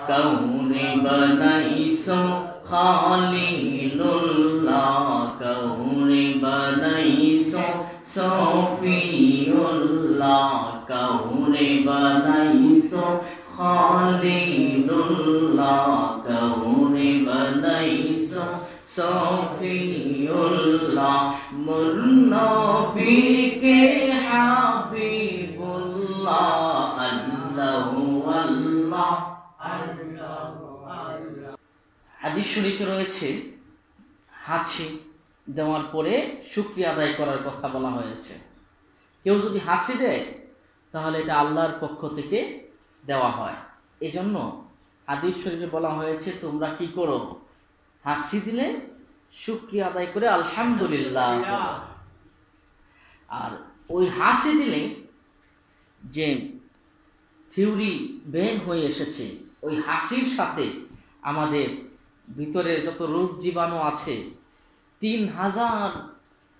कौने बनैसो खालीलुल्लाह कौने बनैसो सफियुल्लाह कौने बनैसो खालीलुल्लाह कौने बनैसो सफियुल्लाह मुर नबी के हबीबुल्लाह अल्लाहु अल्लाह। হাদিস শরীফে রয়েছে হাসি দেওয়ার পরে শুকরিয়া আদায় করার কথা বলা হয়েছে। কেউ যদি হাসি দেয় তাহলে এটা আল্লাহর পক্ষ থেকে দেওয়া হয়। এজন্য হাদিস শরীফে বলা হয়েছে তোমরা কি করো, হাসি দিলে শুকরিয়া আদায় করে আলহামদুলিল্লাহ। আর ওই হাসি দিলে যে থিওরি বের হয়ে এসেছে, ওই হাসির সাথে আমাদের ভিতরে যত রোগ জীবাণু আছে 3000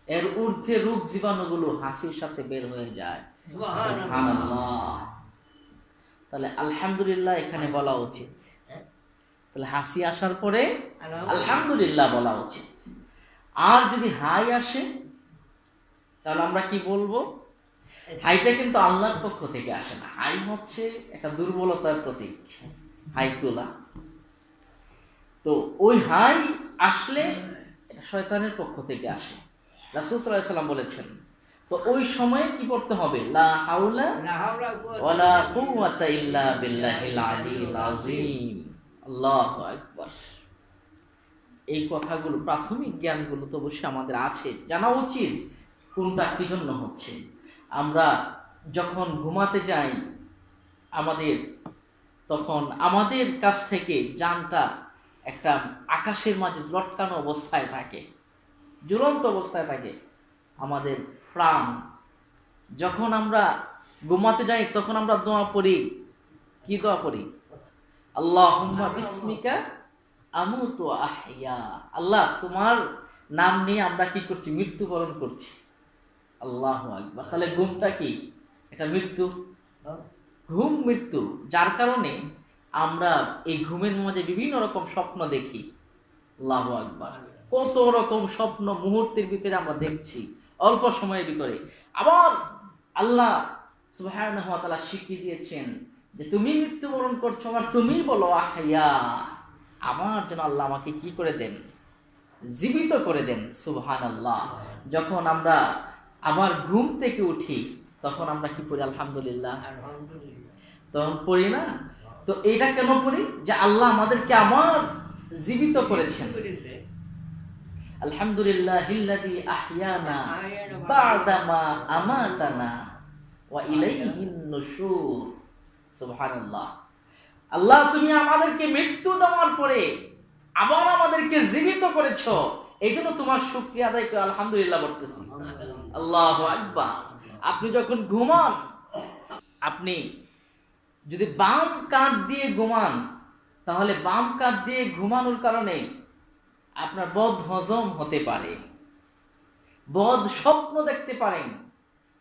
এর ঊর্ধ্বে রোগ জীবাণুগুলো হাসির সাথে বের হয়ে যায়। সুবহানাল্লাহ। তাহলে আলহামদুলিল্লাহ এখানে বলা উচিত। তাহলে হাসি আসার পরে আলহামদুলিল্লাহ বলা উচিত। আর যদি হাই আসে তাহলে আমরা কি বলবো? হাইটা কিন্তু আল্লাহর পক্ষ থেকে আসে না। হাই হচ্ছে একটা দুর্বলতার প্রতীক, হাই তোলা। তো ওই হাই আসলে এটা শয়তানের পক্ষ থেকে আসে। রাসূল সাল্লাল্লাহু আলাইহি ওয়াসাল্লাম বলেছেন। তো ওই সময়ে কি করতে হবে? লা হাওলা ওয়ালা কুওয়াতা ইল্লা বিল্লাহিল আলিয়্যিল আযীম। আল্লাহু আকবার। এই কথাগুলো, প্রাথমিক জ্ঞানগুলো তো অবশ্যই আমাদের আছে, জানা উচিত কোনটা কি জন্য হচ্ছে। আমরা যখন ঘুমাতে যাই তখন আমাদের কাছ থেকে জানটা একটা আকাশের মাঝে লটকানো অবস্থায় থাকে, ঝুলন্ত অবস্থায় থাকে আমাদের প্রাণ। যখন আমরা ঘুমাতে যাই তখন আমরা দোয়া পড়ি। কি দোয়া পড়ি? আল্লাহুম্মা বিসমিকা আমুতু ওয়া আহইয়া। আল্লাহ, তোমার নাম নিয়ে আমরা কি করছি? মৃত্যুবরণ করছি। আল্লাহু আকবার। তাহলে ঘুমটা কি? এটা মৃত্যু। ঘুম মৃত্যু, যার কারণে আমরা এই ঘুমের মাঝে বিভিন্ন রকম স্বপ্ন দেখি। আল্লাহু আকবার। কত রকম স্বপ্ন মুহূর্তের ভিতরে আমরা দেখছি, অল্প সময়ের ভিতরে। আবার আল্লাহ সুবহানাহু ওয়া তাআলা শিখিয়ে দিয়েছেন যে তুমি মৃত্যুবরণ করছো, আর তুমি বলো আহইয়া, আমার জন্য আল্লাহ আমাকে কি করে দেন? জীবিত করে দেন। সুবহানাল্লাহ। যখন আমরা আবার ঘুম থেকে উঠি তখন আমরা কি পড়ি? আলহামদুলিল্লাহ। তখন পড়ি না? তো এটা কেন পড়ি? যে আল্লাহ আমাদেরকে আবার জীবিত করেছেন। আলহামদুলিল্লাহিল্লাযী আহইয়ানা বা'দা মা আমাতানা ওয়া ইলাইহিন নুশুর। সুবহানাল্লাহ। আল্লাহ, তুমি আমাদেরকে মৃত্যু দেওয়ার পরে আবার আমাদেরকে জীবিত করেছো, এই জন্য তোমার শুকরিয়া আদায় করে আলহামদুলিল্লাহ বলতেছি। আল্লাহু আকবার। আপনি যখন ঘুমান, আপনি যদি বাম কাঁধ দিয়ে ঘুমান, তাহলে বাম কাঁধ দিয়ে ঘুমানোর কারণে আপনার বদ হজম হতে পারে, বদ স্বপ্ন দেখতে পারেন,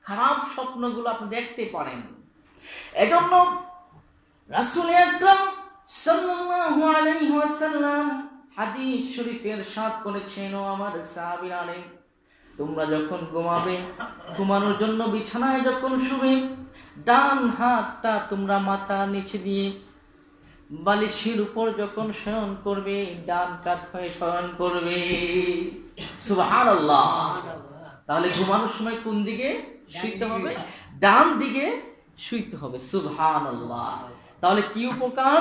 খারাপ স্বপ্নগুলো আপনি দেখতে পারেন। এজন্য রাসূল আকরাম সাল্লাল্লাহু আলাইহি ওয়াসাল্লাম হাদিস শরীফে ইরশাদ করেছেন, ও আমার সাহাবীরা, তোমরা যখন ঘুমাবে, ঘুমানোর জন্য বিছানায় যখন শুবে, ডান হাতটা তোমরা মাথার নিচে দিয়ে বালিশের উপর যখন শয়ন করবে, ডান কাত হয়ে শয়ন করবে। সুবহানাল্লাহ। তাহলে ঘুমানোর সময় কোন দিকে শুইতে হবে? ডান দিকে শুইতে হবে। সুবহানাল্লাহ। তাহলে কি উপকার?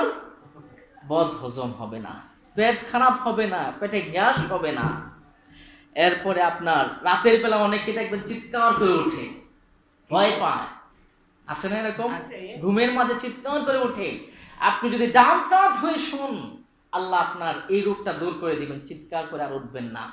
বদ হজম হবে না, পেট খারাপ হবে না, পেটে গ্যাস হবে না। এরপরে আপনার রাতের বেলা অনেকে দেখবেন চিৎকার করে ওঠে, ভয় পায়, আছে না এরকম? ঘুমের মাঝে চিৎকার করে ওঠে। আপনি যদি ডান কাত হয়ে শুন, আল্লাহ আপনার এই রোগটা দূর করে দিবেন, চিৎকার করে আর উঠবেন না।